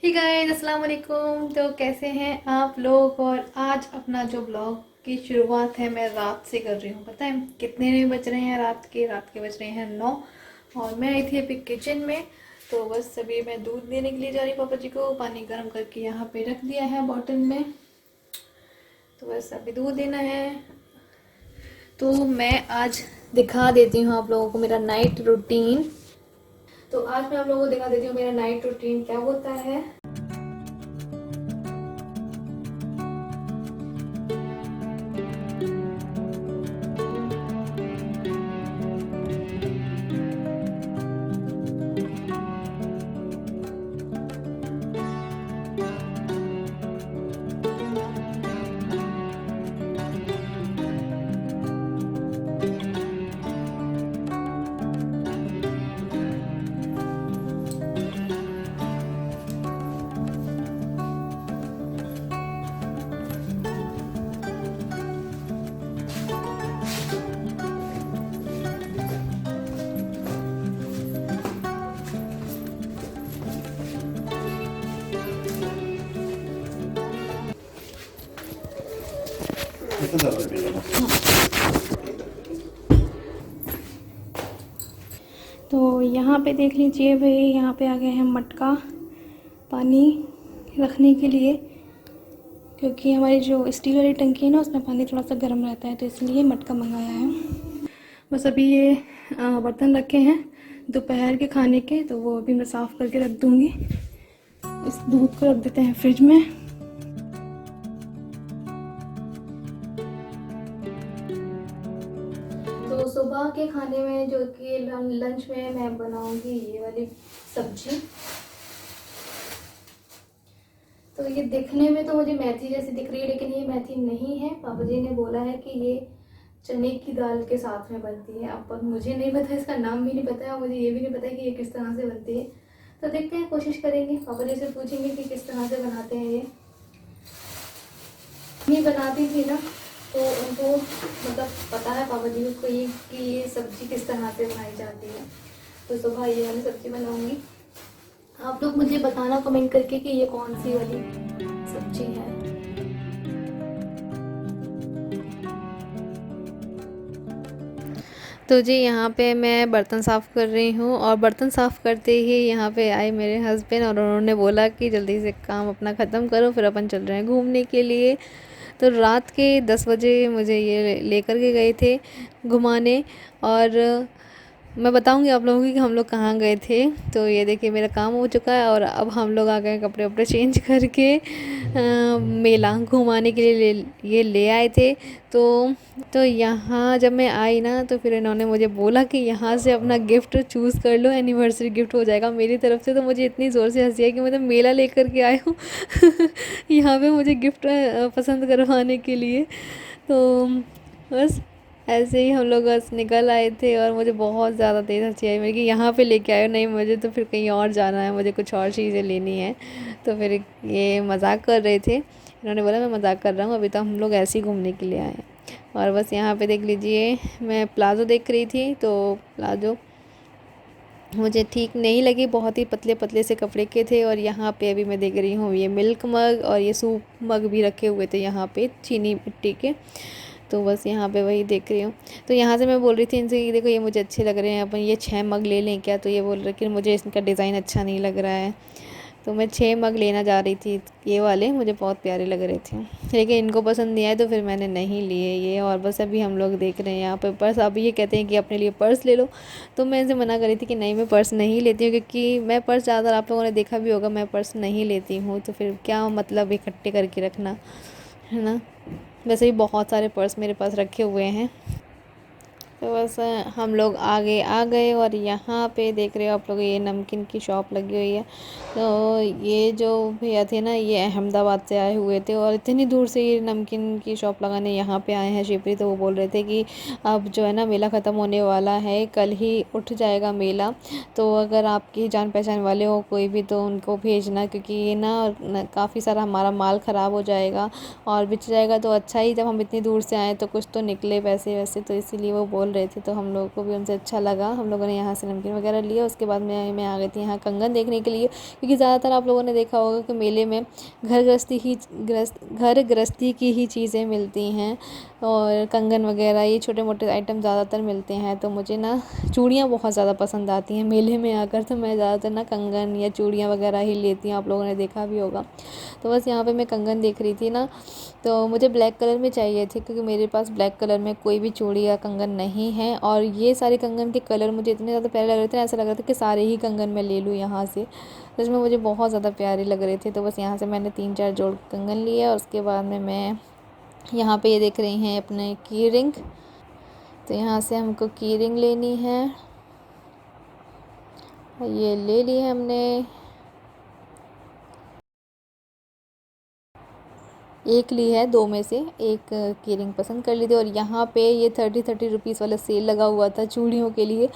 Hey guys, अस्सलाम वालेकुम। तो कैसे हैं आप लोग। और आज अपना जो ब्लॉग की शुरुआत है मैं रात से कर रही हूँ। पता है कितने बज रहे हैं? रात के बज रहे हैं 9। और मैं आई थी अभी किचन में। तो बस अभी मैं दूध देने के लिए जा रही हूँ पापा जी को। पानी गर्म करके यहाँ पे रख दिया है बॉटल में। तो बस अभी दूध देना है। तो मैं आज दिखा देती हूँ आप लोगों को मेरा नाइट रूटीन। तो आज मैं आप लोगों को दिखा देती हूँ मेरा नाइट रूटीन क्या होता है। तो यहाँ पे देख लीजिए भाई, यहाँ पे आ गए हैं मटका पानी रखने के लिए, क्योंकि हमारी जो स्टील वाली टंकी है ना उसमें पानी थोड़ा सा गर्म रहता है, तो इसलिए मटका मंगाया है। बस अभी ये बर्तन रखे हैं दोपहर के खाने के, तो वो अभी मैं साफ़ करके रख दूँगी। इस दूध को रख देते हैं फ्रिज में। तो सुबह के खाने में जो कि लंच में मैं बनाऊंगी ये वाली सब्जी। तो ये दिखने में तो मुझे मेथी जैसी दिख रही है, लेकिन ये मेथी नहीं है। पापा जी ने बोला है कि ये चने की दाल के साथ में बनती है। अब पर मुझे नहीं पता, इसका नाम भी नहीं पता है, मुझे ये भी नहीं पता कि ये किस तरह से बनती है। तो देखते हैं, कोशिश करेंगे। पापा जी से पूछेंगे कि किस तरह से बनाते हैं ये बनाती थी ना, तो उनको मतलब पता है पापा जी को ये कि ये सब्ज़ी किस तरह से बनाई जाती है। तो सुबह ये वाली सब्ज़ी बनाऊंगी। आप लोग मुझे बताना कमेंट करके कि ये कौन सी वाली सब्ज़ी है। तो जी यहाँ पे मैं बर्तन साफ़ कर रही हूँ, और बर्तन साफ़ करते ही यहाँ पे आए मेरे हस्बैंड, और उन्होंने बोला कि जल्दी से काम अपना ख़त्म करो, फिर अपन चल रहे हैं घूमने के लिए। तो रात के 10 बजे मुझे ये लेकर के गए थे घुमाने। और मैं बताऊंगी आप लोगों की कि हम लोग कहाँ गए थे। तो ये देखिए मेरा काम हो चुका है, और अब हम लोग आ गए कपड़े वपड़े चेंज करके मेला घुमाने के लिए ये ले आए थे। तो यहाँ जब मैं आई ना, तो फिर इन्होंने मुझे बोला कि यहाँ से अपना गिफ्ट चूज़ कर लो, एनिवर्सरी गिफ्ट हो जाएगा मेरी तरफ से। तो मुझे इतनी ज़ोर से हंसी आई कि मतलब मेला लेकर के आए हूँ यहाँ पे मुझे गिफ्ट पसंद करवाने के लिए। तो बस ऐसे ही हम लोग बस निकल आए थे, और मुझे बहुत ज़्यादा तेज़ हंसी आई मेरी कि यहाँ पे लेके आए हो, नहीं मुझे तो फिर कहीं और जाना है, मुझे कुछ और चीज़ें लेनी है। तो फिर ये मजाक कर रहे थे, इन्होंने बोला मैं मजाक कर रहा हूँ, अभी तो हम लोग ऐसे ही घूमने के लिए आए हैं। और बस यहाँ पे देख लीजिए, मैं प्लाज़ो देख रही थी, तो प्लाज़ो मुझे ठीक नहीं लगी, बहुत ही पतले पतले से कपड़े के थे। और यहाँ पे अभी मैं देख रही हूँ ये मिल्क मग और ये सूप मग भी रखे हुए थे यहाँ पे चीनी मिट्टी के। तो बस यहाँ पे वही देख रही हूँ। तो यहाँ से मैं बोल रही थी इनसे कि देखो ये मुझे अच्छे लग रहे हैं, अपन ये 6 मग ले लें क्या? तो ये बोल रहे कि मुझे इसका डिज़ाइन अच्छा नहीं लग रहा है। तो मैं 6 मग लेना जा रही थी, ये वाले मुझे बहुत प्यारे लग रहे थे, लेकिन इनको पसंद नहीं आए, तो फिर मैंने नहीं लिए ये। और बस अभी हम लोग देख रहे हैं यहाँ पे पर्स। अभी ये कहते हैं कि अपने लिए पर्स ले लो, तो मैं इनसे मना कर रही थी कि नहीं मैं पर्स नहीं लेती हूँ, क्योंकि मैं पर्स ज़्यादातर आप लोगों ने देखा भी होगा मैं पर्स नहीं लेती हूँ, तो फिर क्या मतलब इकट्ठे करके रखना, है ना। वैसे भी बहुत सारे पर्स मेरे पास रखे हुए हैं। तो बस हम लोग आगे आ गए, और यहाँ पे देख रहे हो आप लोग ये नमकीन की शॉप लगी हुई है। तो ये जो भैया थे ना, ये अहमदाबाद से आए हुए थे, और इतनी दूर से ये नमकीन की शॉप लगाने यहाँ पे आए हैं शिवपुरी। तो वो बोल रहे थे कि अब जो है ना मेला ख़त्म होने वाला है, कल ही उठ जाएगा मेला। तो अगर आपकी जान पहचान वाले हो कोई भी, तो उनको भेजना, क्योंकि ये ना काफ़ी सारा हमारा माल ख़राब हो जाएगा और बिच जाएगा। तो अच्छा ही जब हम इतनी दूर से आएँ तो कुछ तो निकले पैसे वैसे, तो इसीलिए वो बोल बोल रहे थे, तो हम लोगों को भी उनसे अच्छा लगा। हम लोगों ने यहाँ से नमकीन वगैरह लिया। उसके बाद मैं आ गई थी यहाँ कंगन देखने के लिए, क्योंकि ज़्यादातर आप लोगों ने देखा होगा कि मेले में घर गृहस्थी की ही चीज़ें मिलती हैं, और कंगन वगैरह ये छोटे मोटे आइटम ज़्यादातर मिलते हैं। तो मुझे ना चूड़ियाँ बहुत ज़्यादा पसंद आती हैं मेले में आकर, तो मैं ज़्यादातर ना कंगन या चूड़ियाँ वगैरह ही लेती हूँ, आप लोगों ने देखा भी होगा। तो बस यहाँ पे मैं कंगन देख रही थी ना, तो मुझे ब्लैक कलर में चाहिए थे, क्योंकि मेरे पास ब्लैक कलर में कोई भी चूड़ी या कंगन नहीं है। और ये सारे कंगन के कलर मुझे इतने ज़्यादा प्यारे लग रहे थे, ऐसा लग रहा था कि सारे ही कंगन मैं ले लूँ यहाँ से, सच में मुझे बहुत ज़्यादा प्यारे लग रहे थे। तो बस यहाँ से मैंने 3-4 जोड़ कंगन लिए, और उसके बाद में मैं यहाँ पे ये देख रही हैं अपने की रिंग, तो यहाँ से हमको की रिंग लेनी है। ये ले ली है हमने, एक ली है, 2 में से एक की रिंग पसंद कर ली थी। और यहाँ पे ये 30 रुपीज़ वाला सेल लगा हुआ था चूड़ियों के लिए।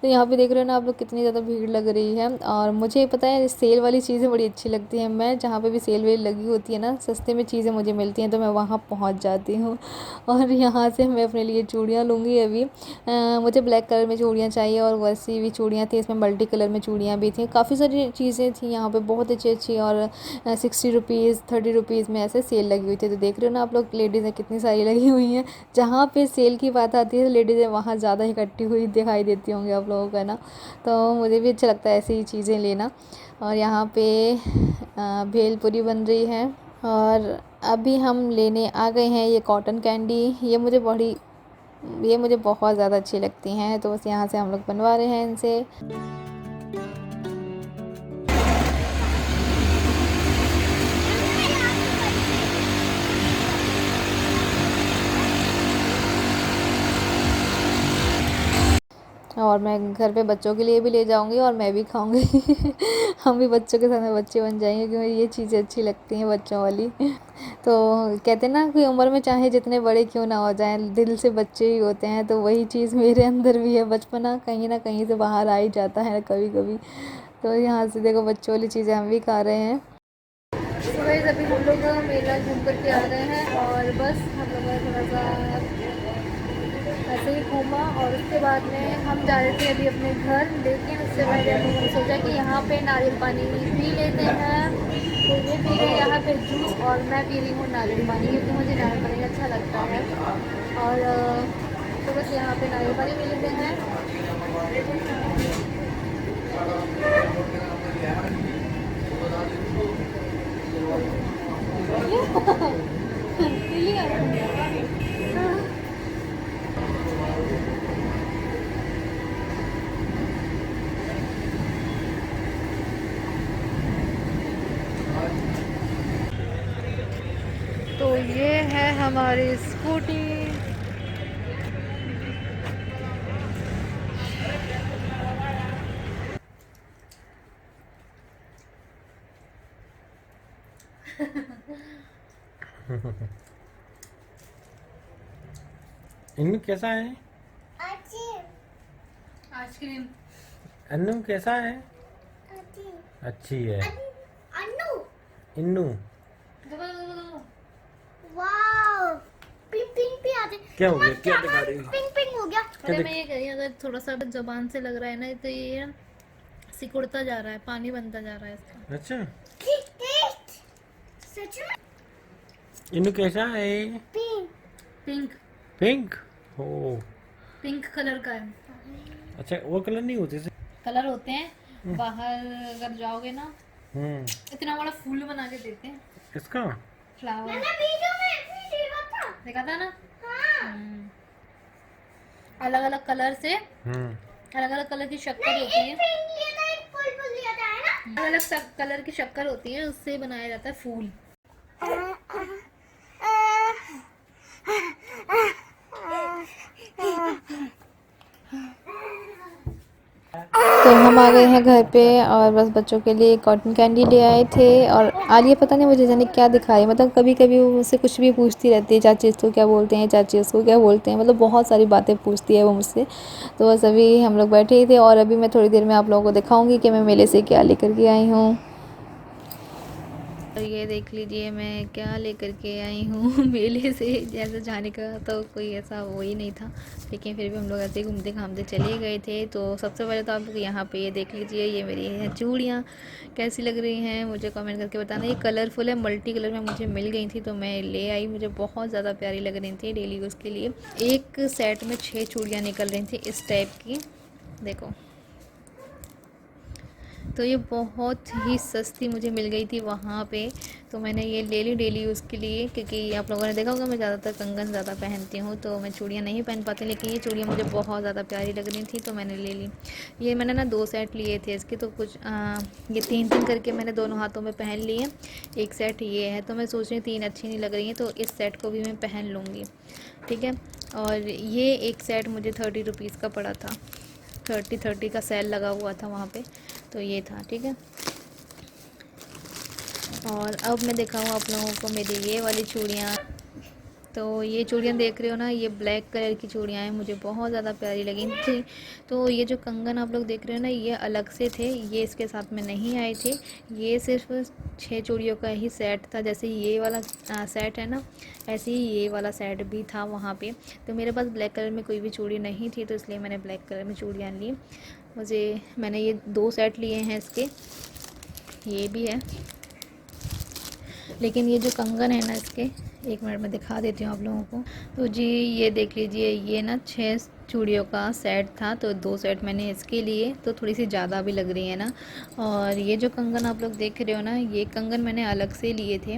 तो यहाँ पे देख रहे हो ना आप लोग, कितनी ज़्यादा भीड़ लग रही है। और मुझे पता है सेल वाली चीज़ें बड़ी अच्छी लगती हैं, मैं जहाँ पे भी सेल वेल लगी होती है ना, सस्ते में चीज़ें मुझे मिलती हैं, तो मैं वहाँ पहुँच जाती हूँ। और यहाँ से मैं अपने लिए चूड़ियाँ लूँगी अभी। मुझे ब्लैक कलर में चूड़ियाँ चाहिए, और वैसी भी चूड़ियाँ थी, इसमें मल्टी कलर में चूड़ियाँ भी थी, काफ़ी सारी चीज़ें थी यहाँ पर बहुत अच्छी अच्छी। और 60 रुपीज़ 30 रुपीज़ में ऐसे सेल लगी हुई थी। तो देख रहे हो ना आप लोग, लेडीज़ें कितनी सारी लगी हुई हैं। जहाँ पे सेल की बात आती है, लेडीज़ें वहाँ ज़्यादा इकट्ठी हुई दिखाई देती होंगी आप लोगों को, है ना। तो मुझे भी अच्छा लगता है ऐसी ही चीज़ें लेना। और यहाँ पे भेलपुरी बन रही है, और अभी हम लेने आ गए हैं ये कॉटन कैंडी। ये मुझे बहुत ज़्यादा अच्छी लगती हैं, तो बस यहाँ से हम लोग बनवा रहे हैं इनसे। और मैं घर पे बच्चों के लिए भी ले जाऊंगी, और मैं भी खाऊंगी। हम भी बच्चों के साथ में बच्चे बन जाएंगे, क्योंकि ये चीज़ें अच्छी लगती हैं बच्चों वाली। तो कहते हैं ना कि उम्र में चाहे जितने बड़े क्यों ना हो जाएं, दिल से बच्चे ही होते हैं। तो वही चीज़ मेरे अंदर भी है, बचपना कहीं ना कहीं से बाहर आ ही जाता है कभी कभी। तो यहाँ से देखो बच्चों वाली चीज़ें हम भी खा रहे हैं। तो गाइस अभी हम लोग मेला घूम कर के आ गए हैं, और बस हम लोग थोड़ा सा ऐसे ही घूमा, और उसके बाद में हम जा रहे थे अभी अपने घर। लेकिन उससे पहले हम लोगों ने सोचा कि यहाँ पे नारियल पानी पी लेते हैं। तो ये पी रहे हैं यहाँ पे जूस, और मैं पी रही हूँ नारियल पानी, क्योंकि मुझे नारियल पानी अच्छा लगता है। और तो बस यहाँ पे नारियल पानी पी लेते हैं। तो ये है हमारी स्कूटी। इन्नू कैसा है? आइसक्रीम। अन्नू कैसा है? अच्छी है। इन्नू वाओ, पिंक पिंक भी आते। क्या हो गया? क्या दिखा रही हो? पिंक पिंक हो गया। अरे मैं ये कह रही हूँ, अगर थोड़ा सा जबान से लग रहा है ना, तो ये सिकुड़ता जा रहा है, पानी बनता जा रहा है इसका। अच्छा, सच में इन्नू कैसा है? पिंक। पिंक पिंक हो। पिंक कलर का है। अच्छा, और कलर नहीं होते? कलर होते हैं बाहर, अगर जाओगे ना, इतना बड़ा फूल बना के देते हैं इसका फ्लावर। मैंने वीडियो में देखा था। देखा था ना। हाँ। अलग अलग कलर से अलग अलग कलर की शक्कर होती है। पिंक लिया था, एक पर्पल लिया था, है ना? अलग अलग कलर की शक्कर होती है, उससे बनाया जाता है फूल। तो हम आ गए हैं घर पे, और बस बच्चों के लिए कॉटन कैंडी ले आए थे। और आलिया पता नहीं मुझे जाने क्या दिखा रही है, मतलब कभी कभी वो मुझसे कुछ भी पूछती रहती है, चाची इसको क्या बोलते हैं, चाची इसको क्या बोलते हैं, मतलब बहुत सारी बातें पूछती है वो मुझसे। तो बस अभी हम लोग बैठे ही थे, और अभी मैं थोड़ी देर में आप लोगों को दिखाऊंगी कि मैं मेले से क्या लेकर के आई हूँ। और ये देख लीजिए मैं क्या लेकर के आई हूँ मेले से। जैसे जाने का तो कोई ऐसा वो ही नहीं था, लेकिन फिर भी हम लोग ऐसे ही घूमते घामते चले गए थे। तो सबसे पहले तो आप लोग यहाँ पे ये देख लीजिए, ये मेरी हैं चूड़ियाँ। कैसी लग रही हैं मुझे कमेंट करके बताना। ये कलरफुल है, मल्टी कलर में मुझे मिल गई थी तो मैं ले आई। मुझे बहुत ज़्यादा प्यारी लग रही थी डेली यूज़ के लिए। एक सेट में 6 चूड़ियाँ निकल रही थी इस टाइप की, देखो। तो ये बहुत ही सस्ती मुझे मिल गई थी वहाँ पे, तो मैंने ये ले ली डेली यूज़ के लिए। क्योंकि आप लोगों ने देखा होगा मैं ज़्यादातर कंगन ज़्यादा पहनती हूँ, तो मैं चूड़ियाँ नहीं पहन पाती, लेकिन ये चूड़ियाँ मुझे बहुत ज़्यादा प्यारी लग रही थी तो मैंने ले ली। ये मैंने ना 2 सेट लिए थे इसके, तो कुछ ये 3-3 करके मैंने दोनों हाथों में पहन लिए। एक सेट ये है, तो मैं सोच रही 3 अच्छी नहीं लग रही हैं, तो इस सेट को भी मैं पहन लूँगी, ठीक है। और ये एक सेट मुझे 30 रुपीज़ का पड़ा था, 30 का सेल लगा हुआ था वहाँ पे, तो ये था, ठीक है। और अब मैं दिखाऊँ आप लोगों को मेरी ये वाली चूड़ियाँ। तो ये चूड़ियाँ देख रहे हो ना, ये ब्लैक कलर की चूड़ियाँ हैं, मुझे बहुत ज़्यादा प्यारी लगी थी। तो ये जो कंगन आप लोग देख रहे हो ना, ये अलग से थे, ये इसके साथ में नहीं आए थे। ये सिर्फ 6 चूड़ियों का ही सेट था। जैसे ये वाला सेट है ना, ऐसे ही ये वाला सेट भी था वहाँ पे। तो मेरे पास ब्लैक कलर में कोई भी चूड़ी नहीं थी, तो इसलिए मैंने ब्लैक कलर में चूड़ियाँ ली। मैंने ये 2 सेट लिए हैं इसके, ये भी है। लेकिन ये जो कंगन है ना इसके, 1 मिनट में दिखा देती हूँ आप लोगों को। तो जी ये देख लीजिए, ये ना 6 चूड़ियों का सेट था, तो 2 सेट मैंने इसके लिए, तो थोड़ी सी ज़्यादा भी लग रही है ना। और ये जो कंगन आप लोग देख रहे हो ना, ये कंगन मैंने अलग से लिए थे,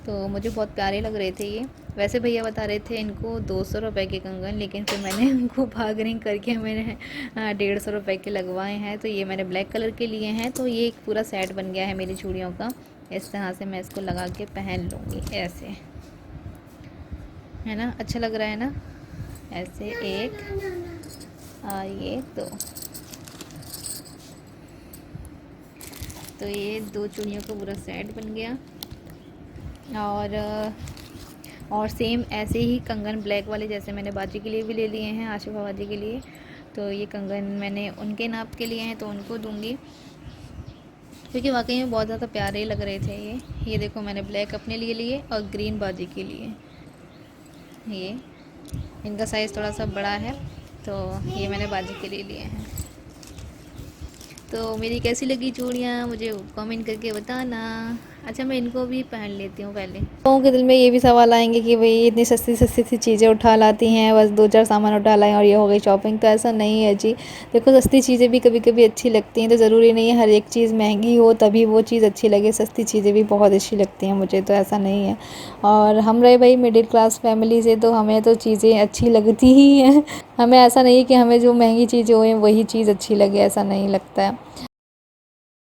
तो मुझे बहुत प्यारे लग रहे थे ये। वैसे भैया बता रहे थे इनको 200 रुपये के कंगन, लेकिन फिर मैंने उनको बार्गेनिंग करके मैंने 150 रुपये के लगवाए हैं। तो ये मैंने ब्लैक कलर के लिए हैं, तो ये एक पूरा सेट बन गया है मेरी चूड़ियों का। इस तरह से मैं इसको लगा के पहन लूँगी, ऐसे है ना, अच्छा लग रहा है ना। ऐसे एक और ये 2, तो ये 2 चूड़ियों का पूरा सेट बन गया। और सेम ऐसे ही कंगन ब्लैक वाले जैसे मैंने बाजी के लिए भी ले लिए हैं, आशिफा बाजी के लिए। तो ये कंगन मैंने उनके नाप के लिए हैं, तो उनको दूंगी, क्योंकि वाकई में बहुत ज़्यादा प्यारे लग रहे थे ये देखो, मैंने ब्लैक अपने लिए लिए और ग्रीन बाजी के लिए। ये इनका साइज़ थोड़ा सा बड़ा है, तो ये मैंने बाजी के लिए लिए हैं। तो मेरी कैसी लगी चूड़ियाँ मुझे कमेंट करके बताना। अच्छा मैं इनको भी पहन लेती हूँ पहले। लोगों के दिल में ये भी सवाल आएंगे कि भाई इतनी सस्ती सस्ती सी चीज़ें उठा लाती हैं, बस 2-4 सामान उठा लाएं और ये हो गई शॉपिंग। तो ऐसा नहीं है जी। देखो सस्ती चीज़ें भी कभी कभी अच्छी लगती हैं, तो ज़रूरी नहीं है हर एक चीज़ महंगी हो तभी वो चीज़ अच्छी लगे। सस्ती चीज़ें भी बहुत अच्छी लगती हैं मुझे, तो ऐसा नहीं है। और हम रहे भाई मिडिल क्लास फैमिली से, तो हमें तो चीज़ें अच्छी लगती ही हैं। हमें ऐसा नहीं कि हमें जो महंगी चीज़ें हुई वही चीज़ अच्छी लगे, ऐसा नहीं लगता है।